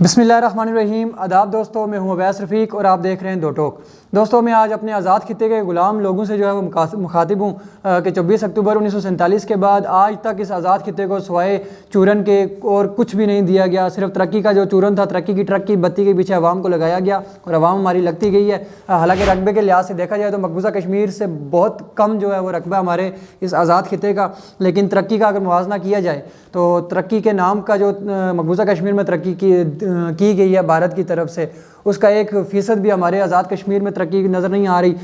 बिस्मिल्लाहिर्रहमानिर्रहीम। आदाब दोस्तों, मैं हूं अवैस रफ़ीक और आप देख रहे हैं दो टोक। दोस्तों, मैं आज अपने आज़ाद खित्ते के ग़ुलाम लोगों से जो है वो मुखातिब हूँ कि 24 अक्टूबर 1947 के बाद आज तक इस आज़ाद खित्ते को सिवाय चूरन के और कुछ भी नहीं दिया गया। सिर्फ तरक्की का जो चूरन था, तरक्की की ट्रक की बत्ती के पीछे अवाम को लगाया गया और अवाम हमारी लगती गई है। हालांकि रकबे के लिहाज से देखा जाए तो मकबूजा कश्मीर से बहुत कम जो है वो रकबा हमारे इस आज़ाद खित्ते का, लेकिन तरक्की का अगर मुवाजना किया जाए तो तरक्की के नाम का जो मकबूजा कश्मीर में तरक्की की गई है भारत की तरफ से, उसका 1% भी हमारे आज़ाद कश्मीर में तरक्की नज़र नहीं आ रही।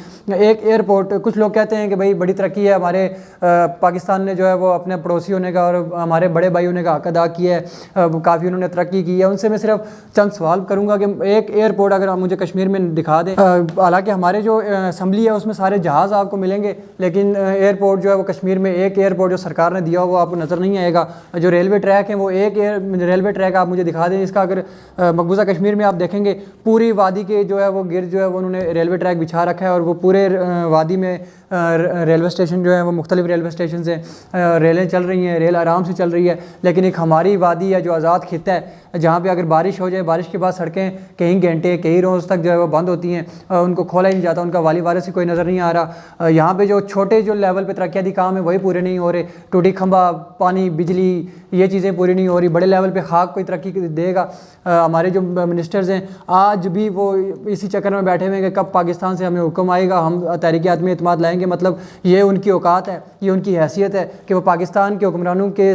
एक एयरपोर्ट, कुछ लोग कहते हैं कि भाई बड़ी तरक्की है, हमारे पाकिस्तान ने जो है वो अपने पड़ोसी होने का और हमारे बड़े भाई होने का हक अदा किया है, काफ़ी उन्होंने तरक्की की है। उनसे मैं सिर्फ चंद सवाल करूँगा कि एक एयरपोर्ट अगर आप मुझे कश्मीर में दिखा दें। हालांकि हमारे जो असम्बली है उसमें सारे जहाज़ आपको मिलेंगे, लेकिन एयरपोर्ट जो है वो कश्मीर में एक एयरपोर्ट जो सरकार ने दिया वो आपको नज़र नहीं आएगा। जो रेलवे ट्रैक है वो एक रेलवे ट्रैक आप मुझे दिखा दें इसका। अगर मकबूजा कश्मीर में आप देखेंगे पूरी वादी के जो है वो गिर्द जो है वो उन्होंने रेलवे ट्रैक बिछा रखा है और वो पूरे वादी में रेलवे स्टेशन जो है वो मुख्तलिफ रेलवे स्टेशन से रेलें चल रही हैं, रेल आराम से चल रही है। लेकिन एक हमारी वादी है जो आज़ाद खित्ता है, जहाँ पे अगर बारिश हो जाए, बारिश के बाद सड़कें कई घंटे कई रोज़ तक जो है वो बंद होती हैं, उनको खोला ही नहीं जाता, उनका वाली वारिस से कोई नज़र नहीं आ रहा। यहाँ पे जो छोटे जो लेवल पे तरक्याती काम है वही पूरे नहीं हो रहे। टूटी खंबा, पानी, बिजली, ये चीज़ें पूरी नहीं हो रही। बड़े लेवल पे खाक कोई तरक्की देगा। हमारे जो मिनिस्टर्स हैं आज भी वो इसी चक्कर में बैठे हुए हैं कि कब पाकिस्तान से हमें हुक्म आएगा, हम तहरीक-ए-आदमी एतमाद लाएंगे। मतलब ये उनकी औकात है, ये उनकी हैसियत है कि वो पाकिस्तान के हुक्मरानों के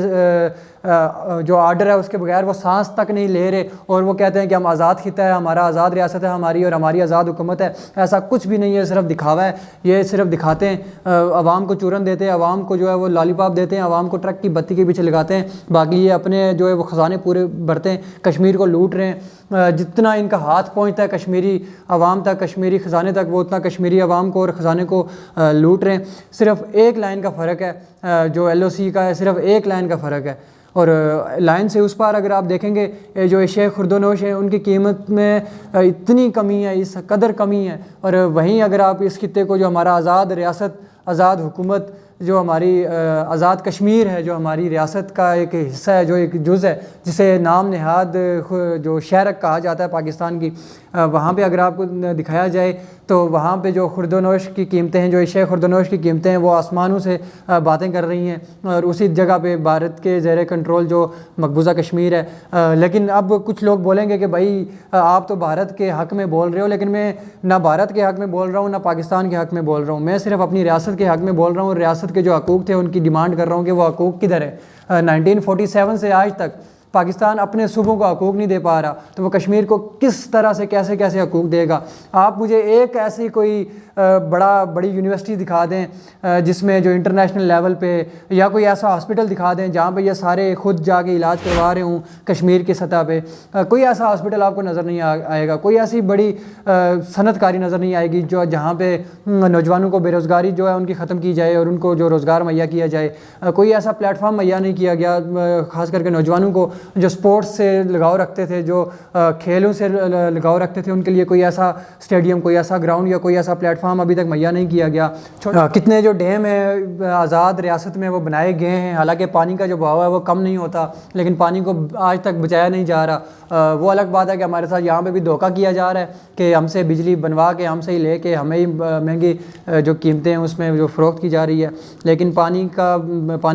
जो आर्डर है उसके बगैर वो सांस तक नहीं ले रहे और वो कहते हैं कि हम आज़ाद खित्ता है, हमारा आज़ाद रियासत है हमारी और हमारी आज़ाद हुकूमत है। ऐसा कुछ भी नहीं है, सिर्फ दिखावा है। ये सिर्फ दिखाते हैं, आवाम को चूरन देते हैं, आवाम को जो है वो लॉलीपॉप देते हैं, आवाम को ट्रक की बत्ती के पीछे लगाते हैं। बाकी ये अपने जो है वो ख़जाने पूरे भरते हैं, कश्मीर को लूट रहे हैं। जितना इनका हाथ पहुँचता है कश्मीरी आवाम तक, कश्मीरी ख़जाने तक, वो उतना कश्मीरी आवाम को और ख़जाने को लूट रहे हैं। सिर्फ एक लाइन का फ़र्क है, जो LOC का है, सिर्फ एक लाइन का फ़र्क है। और लाइन से उस पार अगर आप देखेंगे जो एशिया खुर्दोनोश है उनकी कीमत में इतनी कमी है, इस कदर कमी है। और वहीं अगर आप इस खित्ते को, जो हमारा आज़ाद रियासत, आज़ाद हुकूमत, जो हमारी आज़ाद कश्मीर है, जो हमारी रियासत का एक हिस्सा है, जो एक जुज़ है, जिसे नाम नहाद जो शहरक कहा जाता है पाकिस्तान की, वहाँ पे अगर आपको दिखाया जाए तो वहाँ पे जो खुर्दोनोश की कीमतें हैं, जो एशिया खुर्दोनोश की कीमतें हैं, वो आसमानों से बातें कर रही हैं। और उसी जगह पे भारत के ज़ेरे कंट्रोल जो मकबूजा कश्मीर है। लेकिन अब कुछ लोग बोलेंगे कि भाई आप तो भारत के हक़ में बोल रहे हो, लेकिन मैं ना भारत के हक़ में बोल रहा हूँ ना पाकिस्तान के हक़ में बोल रहा हूँ। मैं सिर्फ अपनी रियासत के हक़ में बोल रहा हूँ। रियासत के जो हकूक़ थे उनकी डिमांड कर रहा हूँ कि वो हकूक़ किधर है। 1947 से आज तक पाकिस्तान अपने सूबों को हकूक़ नहीं दे पा रहा, तो वो कश्मीर को किस तरह से कैसे कैसे हकूक़ देगा। आप मुझे एक ऐसी कोई बड़ी यूनिवर्सिटी दिखा दें जिसमें जो इंटरनेशनल लेवल पे, या कोई ऐसा हॉस्पिटल दिखा दें जहाँ पे ये सारे खुद जाके इलाज करवा रहे हूँ कश्मीर की सतह पे। कोई ऐसा हॉस्पिटल आपको नज़र नहीं आएगा। कोई ऐसी बड़ी सनतकारी नज़र नहीं आएगी जो जहाँ पे नौजवानों को बेरोज़गारी जो है उनकी ख़त्म की जाए और उनको जो रोज़गार मुहैया किया जाए। कोई ऐसा प्लेटफॉर्म मुहैया नहीं किया गया ख़ास करके नौजवानों को जो स्पोर्ट्स से लगाव रखते थे, जो खेलों से लगाव रखते थे, उनके लिए कोई ऐसा स्टेडियम, कोई ऐसा ग्राउंड या कोई ऐसा प्लेटफॉर्म अभी तक मुहैया नहीं किया गया। कितने जो डैम है आज़ाद रियासत में वो बनाए गए हैं, हालांकि पानी का जो बहाव है वो कम नहीं होता, लेकिन पानी को आज तक बचाया नहीं जा रहा। वो अलग बात है कि हमारे साथ यहाँ पे भी धोखा किया जा रहा है कि हमसे बिजली बनवा के, हमसे ही लेके, हमें ही महंगी जो कीमतें हैं उसमें जो फ़रोख्त की जा रही है। लेकिन पानी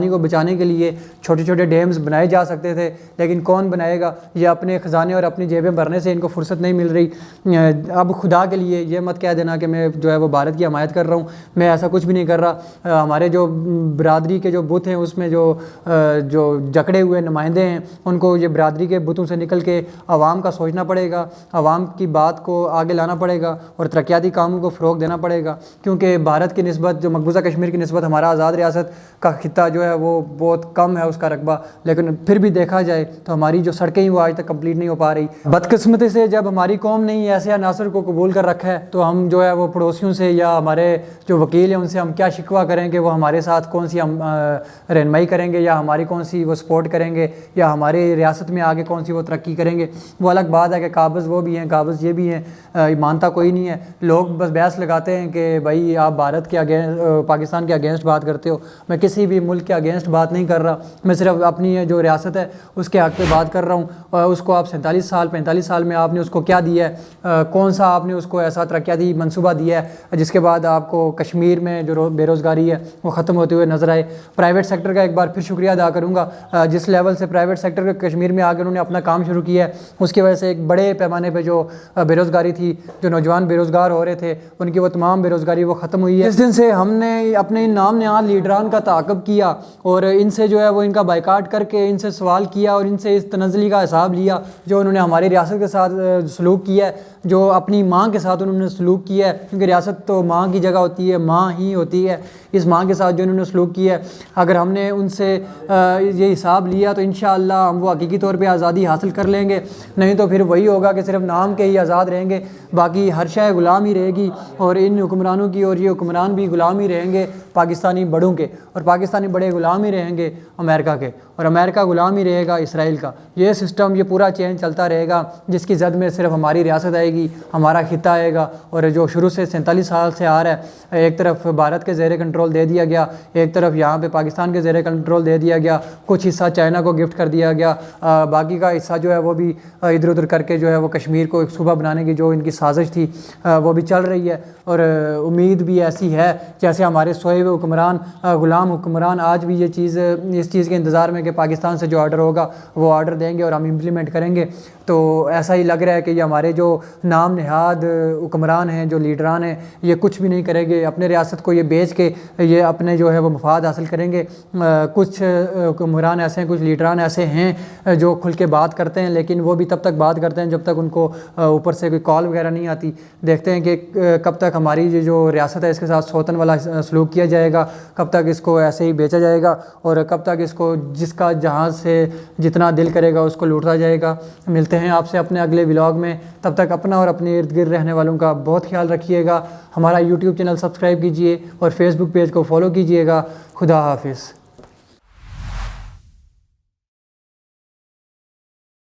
को बचाने के लिए छोटे छोटे डैम्स बनाए जा सकते थे, लेकिन कौन बनाएगा। ये अपने ख़जाने और अपनी जेबें भरने से इनको फुर्सत नहीं मिल रही। अब खुदा के लिए ये मत कह देना कि मैं जो है वो भारत की हमायत कर रहा हूँ, मैं ऐसा कुछ भी नहीं कर रहा। हमारे जो बरादरी के जो बुत हैं उसमें जो जकड़े हुए नुमाइंदे हैं, उनको ये बरादरी के बुतों से निकल के आवाम का सोचना पड़ेगा, आवाम की बात को आगे लाना पड़ेगा और तरक्याती कामों को फ़रोग़ देना पड़ेगा। क्योंकि भारत की निस्बत, जो मकबूजा कश्मीर की निस्बत हमारा आज़ाद रियासत का खित्ता जो है वो बहुत कम है उसका रकबा। लेकिन फिर भी देखा जाए तो हमारी जो सड़कें हैं वो आज तक कंप्लीट नहीं हो पा रही। बदकिस्मती से जब हमारी कौम ने ऐसे अनासर को कबूल कर रखा है तो हम जो है वो पड़ोसियों بچوں سے یا ہمارے جو وکیل ہیں ان سے ہم کیا شکوہ کریں کہ وہ ہمارے ساتھ کون سی ہم رہنمائی کریں گے یا ہماری کون سی وہ سپورٹ کریں گے یا ہماری ریاست میں آگے کون سی وہ ترقی کریں گے، وہ الگ بات ہے کہ قابض وہ بھی ہیں قابض یہ بھی ہیں، مانتا کوئی نہیں ہے۔ لوگ بس بحث لگاتے ہیں کہ بھائی آپ بھارت کے پاکستان کے اگینسٹ بات کرتے ہو، میں کسی بھی ملک کے اگینسٹ بات نہیں کر رہا، میں صرف اپنی جو ریاست ہے اس کے حق پہ بات کر رہا ہوں۔ اس کو آپ 47 سال 45 سال میں آپ نے اس کو کیا دیا ہے، کون سا آپ نے اس کو ایسا ترقیاتی منصوبہ دیا ہے جس کے بعد آپ کو کشمیر میں جو بے روزگاری ہے وہ ختم ہوتے ہوئے نظر آئے۔ پرائیویٹ سیکٹر کا ایک بار پھر شکریہ ادا کروں گا، جس لیول سے پرائیویٹ سیکٹر کشمیر میں آ کے انہوں نے اپنا کام شروع کیا ہے اس کی وجہ سے ایک بڑے پیمانے پہ جو بے روزگاری تھی، جو نوجوان بے روزگار ہو رہے تھے ان کی وہ تمام بے روزگاری وہ ختم ہوئی ہے۔ اس دن سے ہم نے اپنے ان نام نہاد لیڈران کا تعاقب کیا اور ان سے جو ہے وہ ان کا بائیکاٹ کر کے ان سے سوال کیا اور ان سے اس تنزلی کا حساب لیا جو انہوں نے ہماری ریاست کے ساتھ سلوک کیا ہے، جو اپنی ماں کے ساتھ انہوں نے سلوک کیا ہے، کیونکہ ریاست تو ماں کی جگہ ہوتی ہے، ماں ہی ہوتی ہے، اس ماں کے ساتھ جو انہوں نے سلوک کیا ہے اگر ہم نے ان سے یہ حساب لیا تو انشاءاللہ ہم وہ حقیقی طور پہ آزادی حاصل کر لیں گے، نہیں تو پھر وہی ہوگا کہ صرف نام کے ہی آزاد رہیں گے، باقی ہر شے غلام ہی رہے گی اور ان حکمرانوں کی، اور یہ حکمران بھی غلام ہی رہیں گے پاکستانی بڑوں کے، اور پاکستانی بڑے غلام ہی رہیں گے امریکہ کے، اور امریکہ غلام ہی رہے گا اسرائیل کا۔ یہ سسٹم، یہ پورا چین چلتا رہے گا جس کی زد میں صرف ہماری ریاست آئے گی، ہمارا خطہ آئے گا، اور جو شروع سے 47 سال سے آ رہا ہے، ایک طرف بھارت کے زیر کنٹرول دے دیا گیا، ایک طرف یہاں پہ پاکستان کے زیر کنٹرول دے دیا گیا، کچھ حصہ چائنا کو گفٹ کر دیا گیا، باقی کا حصہ جو ہے وہ بھی ادھر ادھر کر کے جو ہے وہ کشمیر کو ایک صوبہ بنانے کی جو ان کی سازش تھی وہ بھی چل رہی ہے، اور امید بھی ایسی ہے جیسے ہمارے سوئے ہوئے حکمران، غلام حکمران آج بھی اس چیز کے انتظار میں کہ پاکستان سے جو آرڈر ہوگا وہ آرڈر دیں گے اور ہم امپلیمنٹ کریں گے۔ تو ایسا ہی لگ رہا ہے کہ یہ ہمارے جو نام نہاد حکمران ہیں، جو لیڈران ہیں، یہ کچھ بھی نہیں کریں گے، اپنے ریاست کو یہ بیچ کے یہ اپنے جو ہے وہ مفاد حاصل کریں گے۔ کچھ حکمران ایسے ہیں، کچھ لیڈران ایسے ہیں جو کھل کے بات کرتے ہیں، لیکن وہ بھی تب تک بات کرتے ہیں جب تک ان کو اوپر سے کوئی کال وغیرہ نہیں آتی۔ دیکھتے ہیں کہ کب تک ہماری یہ جو ریاست ہے اس کے ساتھ سوتن والا سلوک کیا جائے گا، کب تک اس کو ایسے ہی بیچا جائے گا، اور کب تک اس کو جس کا جہاں سے جتنا دل کرے گا اس کو لوٹا جائے گا۔ ملتے ہیں آپ سے اپنے اگلے ولاگ میں، تب تک اپنا اور اپنے ارد گرد رہنے والوں کا بہت خیال رکھیے گا۔ ہمارا یوٹیوب چینل سبسکرائب کیجیے اور فیس بک پیج کو فالو کیجیے گا۔ خدا حافظ۔